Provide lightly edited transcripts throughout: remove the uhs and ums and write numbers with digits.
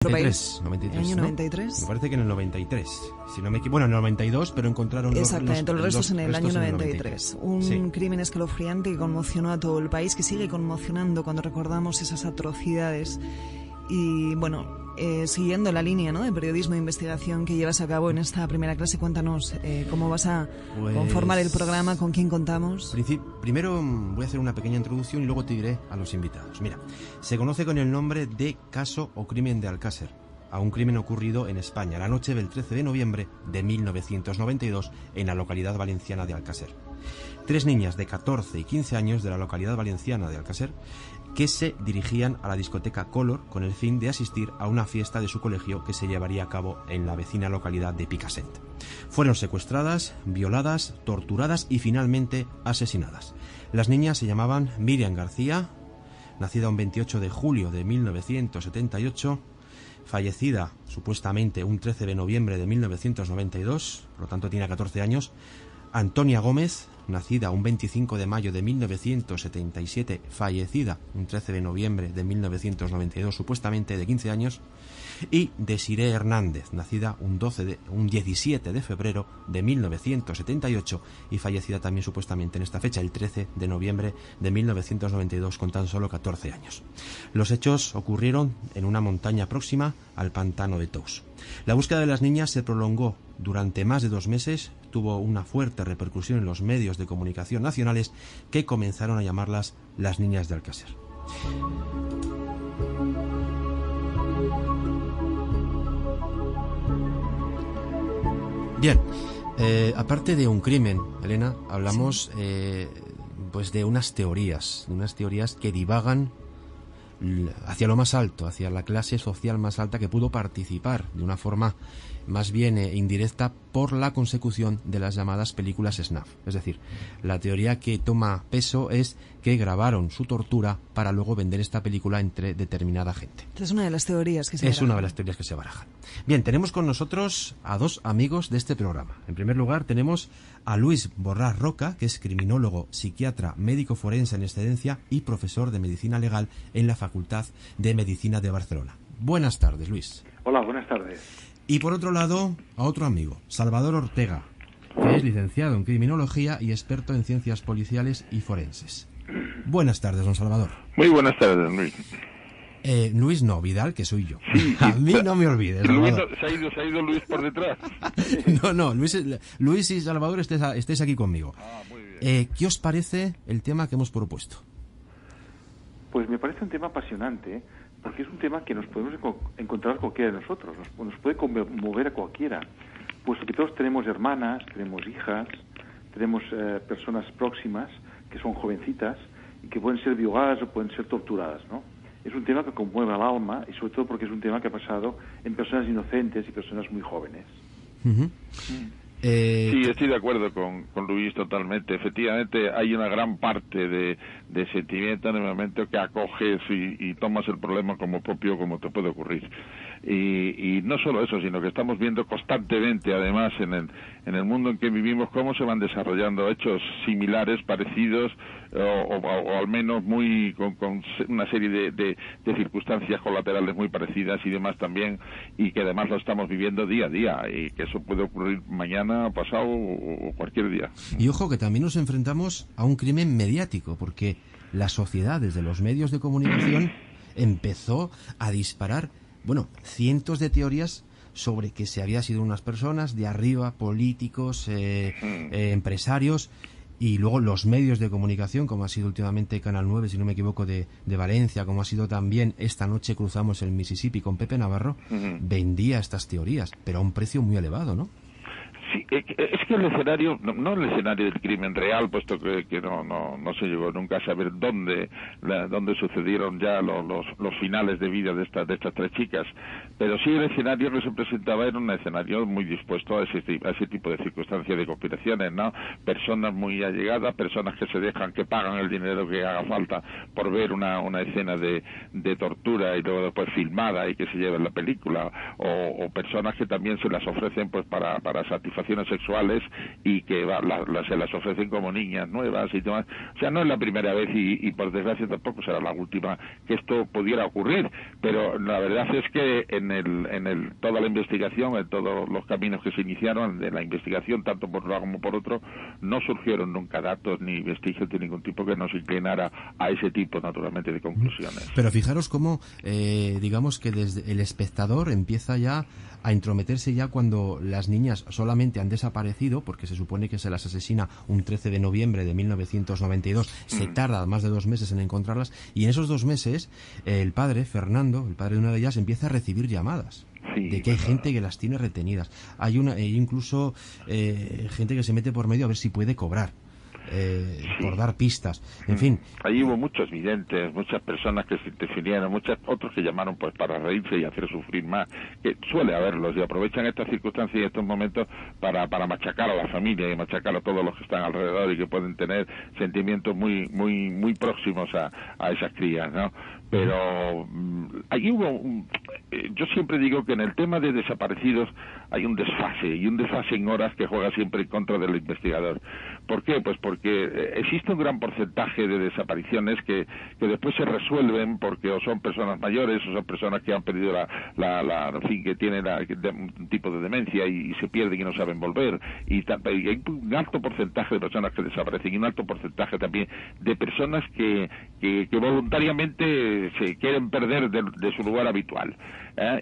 93, 93, año ¿no? 93. Me parece que en el 93, si no me equivoco. Bueno, en el 92, pero encontraron Exactamente, los restos en el año 93. 93. Un Sí. crimen escalofriante que conmocionó a todo el país, que sigue conmocionando cuando recordamos esas atrocidades. Y bueno, siguiendo la línea, ¿no?, de periodismo de investigación que llevas a cabo en esta primera clase, cuéntanos cómo vas a conformar el programa, con quién contamos. Primero voy a hacer una pequeña introducción y luego te diré a los invitados. Mira, se conoce con el nombre de Caso o Crimen de Alcácer a un crimen ocurrido en España la noche del 13 de noviembre de 1992 en la localidad valenciana de Alcácer. 3 niñas de 14 y 15 años de la localidad valenciana de Alcácer que se dirigían a la discoteca Color con el fin de asistir a una fiesta de su colegio que se llevaría a cabo en la vecina localidad de Picassent. Fueron secuestradas, violadas, torturadas y finalmente asesinadas. Las niñas se llamaban Miriam García, nacida un 28 de julio de 1978, fallecida supuestamente un 13 de noviembre de 1992, por lo tanto tiene 14 años, Antonia Gómez, nacida un 25 de mayo de 1977, fallecida un 13 de noviembre de 1992, supuestamente de 15 años, y Desiree Hernández, nacida un 17 de febrero de 1978 y fallecida también supuestamente en esta fecha, el 13 de noviembre de 1992, con tan solo 14 años. Los hechos ocurrieron en una montaña próxima al pantano de Tous. La búsqueda de las niñas se prolongó durante más de 2 meses, tuvo una fuerte repercusión en los medios de comunicación nacionales que comenzaron a llamarlas las niñas de Alcácer. Bien, aparte de un crimen, Elena, hablamos pues de unas teorías que divagan hacia lo más alto, hacia la clase social más alta que pudo participar de una forma más bien indirecta por la consecución de las llamadas películas snuff. Es decir, la teoría que toma peso es que grabaron su tortura para luego vender esta película entre determinada gente. Es una de las teorías que se barajan. Es una de las teorías que se barajan. Bien, tenemos con nosotros a 2 amigos de este programa. En primer lugar tenemos a Luis Borrás Roca, que es criminólogo, psiquiatra, médico forense en excedencia y profesor de medicina legal en la Facultad de Medicina de Barcelona. Buenas tardes, Luis. Hola, buenas tardes. Y por otro lado, a otro amigo, Salvador Ortega, que es licenciado en criminología y experto en ciencias policiales y forenses. Buenas tardes, don Salvador. Muy buenas tardes, Luis. Luis no, Vidal, que soy yo. Sí, a mí no me olvides, Salvador. ¿Se ha ido Luis por detrás? No, Luis y Salvador estéis aquí conmigo. Muy bien. ¿Qué os parece el tema que hemos propuesto? Pues me parece un tema apasionante, porque es un tema que nos podemos encontrar cualquiera de nosotros, nos puede conmover a cualquiera, puesto que todos tenemos hermanas, tenemos hijas, tenemos personas próximas que son jovencitas y que pueden ser violadas o pueden ser torturadas, ¿no? Es un tema que conmueve al alma y sobre todo porque es un tema que ha pasado en personas inocentes y personas muy jóvenes. Uh-huh. Sí, estoy de acuerdo con Luis totalmente. Efectivamente, hay una gran parte de sentimiento en el momento que acoges y tomas el problema como propio, como te puede ocurrir. Y no solo eso, sino que estamos viendo constantemente, además, en el mundo en que vivimos, cómo se van desarrollando hechos similares, parecidos, o al menos muy con una serie de circunstancias colaterales muy parecidas y demás también, y que además lo estamos viviendo día a día, y que eso puede ocurrir mañana, pasado o cualquier día. Y ojo que también nos enfrentamos a un crimen mediático, porque la sociedad, desde los medios de comunicación, empezó a disparar, cientos de teorías sobre que se había sido unas personas de arriba, políticos, empresarios, y luego los medios de comunicación, como ha sido últimamente Canal 9, si no me equivoco, de Valencia, como ha sido también esta noche cruzamos el Mississippi con Pepe Navarro, vendía estas teorías, pero a un precio muy elevado, ¿no? Sí, es que el escenario, no el escenario del crimen real, puesto que no se llegó nunca a saber dónde sucedieron ya los finales de vida de estas 3 chicas, pero sí el escenario que se presentaba era un escenario muy dispuesto a ese tipo de circunstancias de conspiraciones, ¿no? Personas muy allegadas, personas que se dejan, que pagan el dinero que haga falta por ver una escena de tortura y luego después filmada y que se lleva en la película, o personas que también se las ofrecen pues para satisfacer relaciones sexuales y que se las ofrecen como niñas nuevas y demás. O sea, no es la primera vez y por desgracia tampoco será la última que esto pudiera ocurrir, pero la verdad es que en toda la investigación, en todos los caminos que se iniciaron de la investigación, tanto por un lado como por otro, no surgieron nunca datos ni vestigios de ningún tipo que nos inclinara a ese tipo, naturalmente, de conclusiones. Pero fijaros cómo, digamos que desde el espectador empieza ya a intrometerse ya cuando las niñas solamente han desaparecido, porque se supone que se las asesina un 13 de noviembre de 1992, se tarda más de 2 meses en encontrarlas, y en esos 2 meses el padre, Fernando, el padre de una de ellas, empieza a recibir llamadas. Sí, de que hay gente que las tiene retenidas. Hay incluso gente que se mete por medio a ver si puede cobrar. Por dar pistas, en fin. Allí hubo muchos videntes, muchas personas que se interfinieron, otros que llamaron pues para reírse y hacer sufrir más, que suele haberlos, y aprovechan estas circunstancias y estos momentos para machacar a la familia y machacar a todos los que están alrededor y que pueden tener sentimientos muy muy muy próximos a esas crías, ¿no? Pero allí hubo yo siempre digo que en el tema de desaparecidos hay un desfase en horas que juega siempre en contra del investigador. ¿Por qué? Pues porque existe un gran porcentaje de desapariciones que después se resuelven porque o son personas mayores o son personas que han perdido en fin, que tienen un tipo de demencia y se pierden y no saben volver, y hay un alto porcentaje de personas que desaparecen y un alto porcentaje también de personas que voluntariamente se quieren perder de su lugar habitual,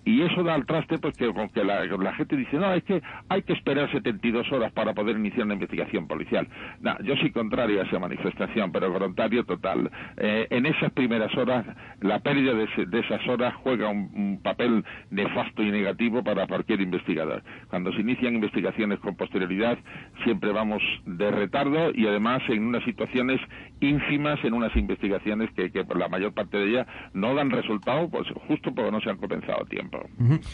y eso da al traste pues que con que la gente dice, no, es que hay que esperar 72 horas para poder iniciar una investigación policial. No, yo soy contrario a esa manifestación, pero voluntario total. En esas primeras horas, la pérdida de esas horas juega un papel nefasto y negativo para cualquier investigador. Cuando se inician investigaciones con posterioridad, siempre vamos de retardo y además en unas situaciones ínfimas, en unas investigaciones que por la mayor parte de ellas no dan resultado, pues justo porque no se han comenzado a tiempo.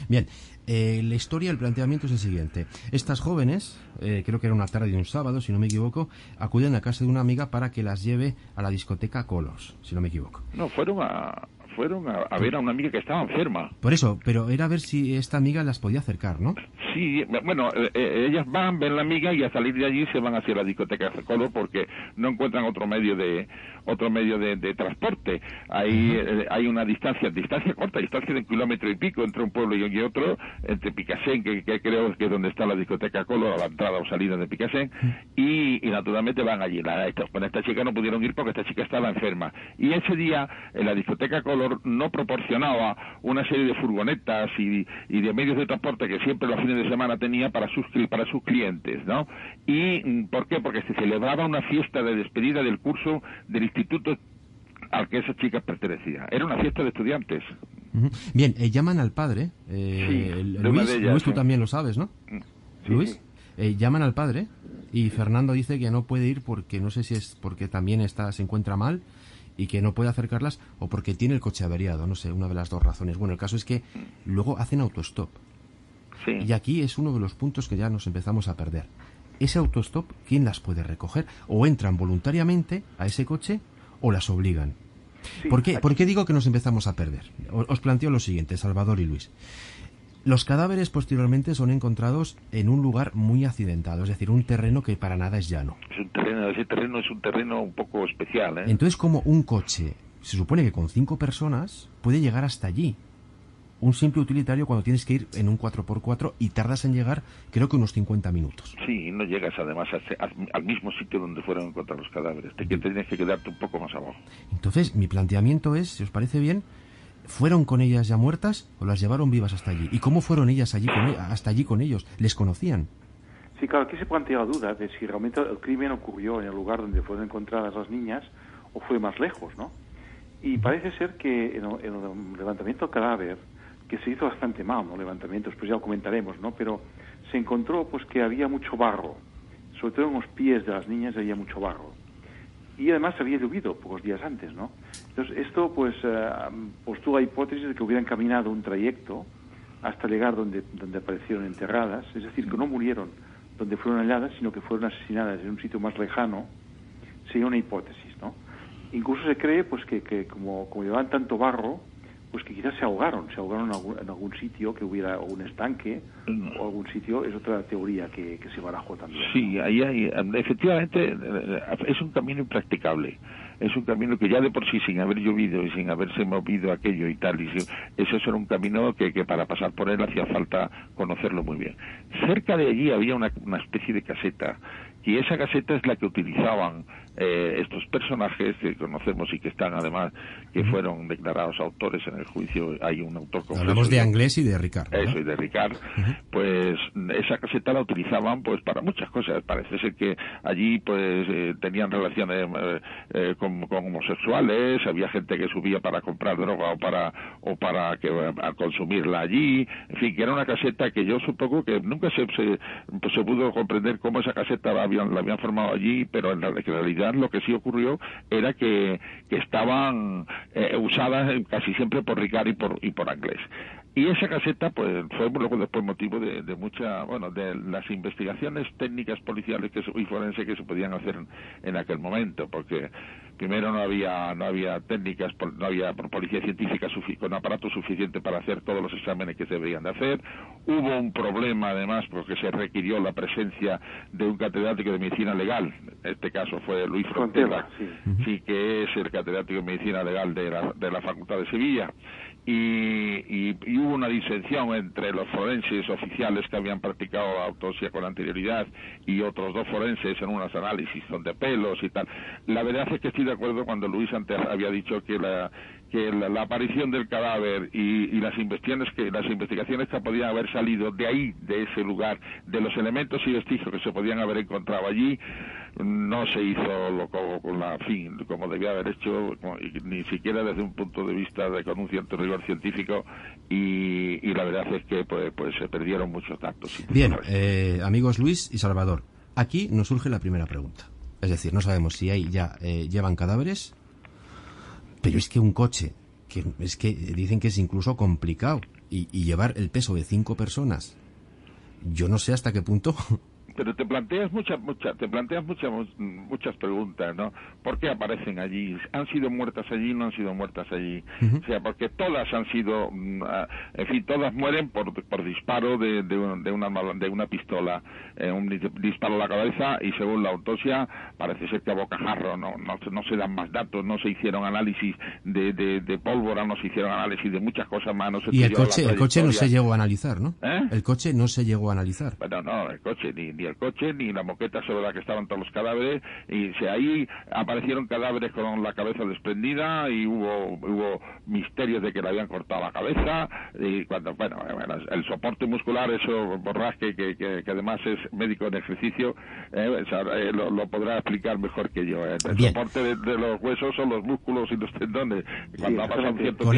Bien, la historia, el planteamiento es el siguiente. Estas jóvenes, creo que era una tarde de un sábado, si no me equivoco, acuden a casa de una amiga para que las lleve a la discoteca Colors, si no me equivoco. No, fueron a ver a una amiga que estaba enferma. Por eso, pero era a ver si esta amiga las podía acercar, ¿no? Sí, bueno, ellas ven la amiga y al salir de allí se van hacia la discoteca de Colors porque no encuentran otro medio de transporte. Hay una distancia corta, distancia de 1,5 kilómetros entre un pueblo y otro, entre Picassent, que creo que es donde está la discoteca Colors, a la entrada o salida de Picassent, y naturalmente van allí. Con esta chica no pudieron ir porque esta chica estaba enferma. Y ese día, en la discoteca Colors no proporcionaba una serie de furgonetas y de medios de transporte que siempre los fines de semana tenía para sus clientes, ¿no? ¿Y por qué? Porque se celebraba una fiesta de despedida del curso del instituto al que esa chica pertenecía. Era una fiesta de estudiantes. Bien, llaman al padre. Sí, Luis, tú también lo sabes, ¿no? Sí, Luis, llaman al padre y Fernando dice que no puede ir porque no sé si es porque también se encuentra mal y que no puede acercarlas o porque tiene el coche averiado, no sé, una de las dos razones. Bueno, el caso es que luego hacen autostop. Sí. Y aquí es uno de los puntos que ya nos empezamos a perder. Ese autostop, ¿quién las puede recoger? O entran voluntariamente a ese coche o las obligan. Sí, ¿Por qué digo que nos empezamos a perder? Os planteo lo siguiente, Salvador y Luis. Los cadáveres posteriormente son encontrados en un lugar muy accidentado, es decir, un terreno que para nada es llano. Ese terreno es un terreno un poco especial, ¿eh? Entonces, como un coche, se supone que con 5 personas puede llegar hasta allí. Un simple utilitario cuando tienes que ir en un 4x4 y tardas en llegar, creo que unos 50 minutos. Sí, no llegas además al mismo sitio donde fueron a encontrar los cadáveres. Tienes que quedarte un poco más abajo. Entonces, mi planteamiento es, si os parece bien, ¿fueron con ellas ya muertas o las llevaron vivas hasta allí? ¿Y cómo fueron ellas hasta allí con ellos? ¿Les conocían? Sí, claro, aquí se plantea la duda de si realmente el crimen ocurrió en el lugar donde fueron encontradas las niñas o fue más lejos, ¿no? Y parece ser que en el levantamiento del cadáver, que se hizo bastante mal, ¿no? Levantamiento, después ya lo comentaremos, ¿no? Pero se encontró pues que había mucho barro, sobre todo en los pies de las niñas había mucho barro. Y además había llovido pocos días antes, ¿no? Entonces esto pues postula la hipótesis de que hubieran caminado un trayecto hasta llegar donde aparecieron enterradas, es decir, que no murieron donde fueron halladas, sino que fueron asesinadas en un sitio más lejano. Sería una hipótesis, ¿no? Incluso se cree pues que como llevaban tanto barro, pues que quizás se ahogaron en algún sitio, que hubiera un estanque o algún sitio. Es otra teoría que se barajó también. Sí, ahí efectivamente es un camino impracticable. Es un camino que ya de por sí, sin haber llovido y sin haberse movido aquello y tal, eso era un camino que para pasar por él hacía falta conocerlo muy bien. Cerca de allí había una especie de caseta, y esa caseta es la que utilizaban estos personajes que conocemos y que están además, que fueron declarados autores en el juicio. Hay un autor confeso. Hablamos de Anglés y de Ricard, ¿no? Eso, y de Ricard. Pues esa caseta la utilizaban pues para muchas cosas. Parece ser que allí pues tenían relaciones con homosexuales, había gente que subía para comprar droga o para a consumirla allí, en fin, que era una caseta que yo supongo que nunca se pudo comprender cómo esa caseta la habían formado allí, pero en realidad lo que sí ocurrió era que estaban usadas casi siempre por Ricard y por Anglés. Y esa caseta pues fue luego después motivo de mucha, de las investigaciones técnicas policiales y forenses que se podían hacer en aquel momento, porque primero no había técnicas, no había policía científica con aparato suficiente para hacer todos los exámenes que se debían de hacer. Hubo un problema además porque se requirió la presencia de un catedrático de medicina legal. En este caso fue Luis Frontera, sí, que es el catedrático de medicina legal de la Facultad de Sevilla. Y hubo una disensión entre los forenses oficiales que habían practicado la autopsia con anterioridad y otros dos forenses en unos análisis de pelos y tal. La verdad es que estoy de acuerdo cuando Luis antes había dicho que la aparición del cadáver y las investigaciones que podían haber salido de ahí, de ese lugar, de los elementos y vestigios que se podían haber encontrado allí, no se hizo como debía haber hecho, ni siquiera desde un punto de vista con un cierto rigor científico, y la verdad es que pues se perdieron muchos datos. Bien, amigos Luis y Salvador, aquí nos surge la primera pregunta. Es decir, no sabemos si llevan cadáveres, pero es que un coche, que dicen que es incluso complicado, y llevar el peso de 5 personas, yo no sé hasta qué punto. Pero te planteas muchas preguntas, ¿no? ¿Por qué aparecen allí? ¿Han sido muertas allí? ¿No han sido muertas allí? O sea, porque todas han sido, en fin, todas mueren por disparo de una pistola, un disparo a la cabeza, y según la autopsia parece ser que a bocajarro. No se dan más datos, no se hicieron análisis de pólvora, no se hicieron análisis de muchas cosas más. No se y el coche no se llegó a analizar, ¿no? El coche no se llegó a analizar. Bueno, no, el coche ni el coche ni la moqueta sobre la que estaban todos los cadáveres, y ahí aparecieron cadáveres con la cabeza desprendida, y hubo misterios de que le habían cortado la cabeza, y cuando el soporte muscular, eso Borrás, que además es médico en ejercicio, lo podrá explicar mejor que yo. El soporte de los huesos son los músculos y los tendones. Cuando ha pasado un cierto tiempo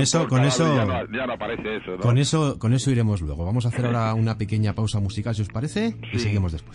ya no aparece eso, ¿no? Con eso iremos luego. Vamos a hacer ahora una pequeña pausa musical, si os parece, y seguimos después.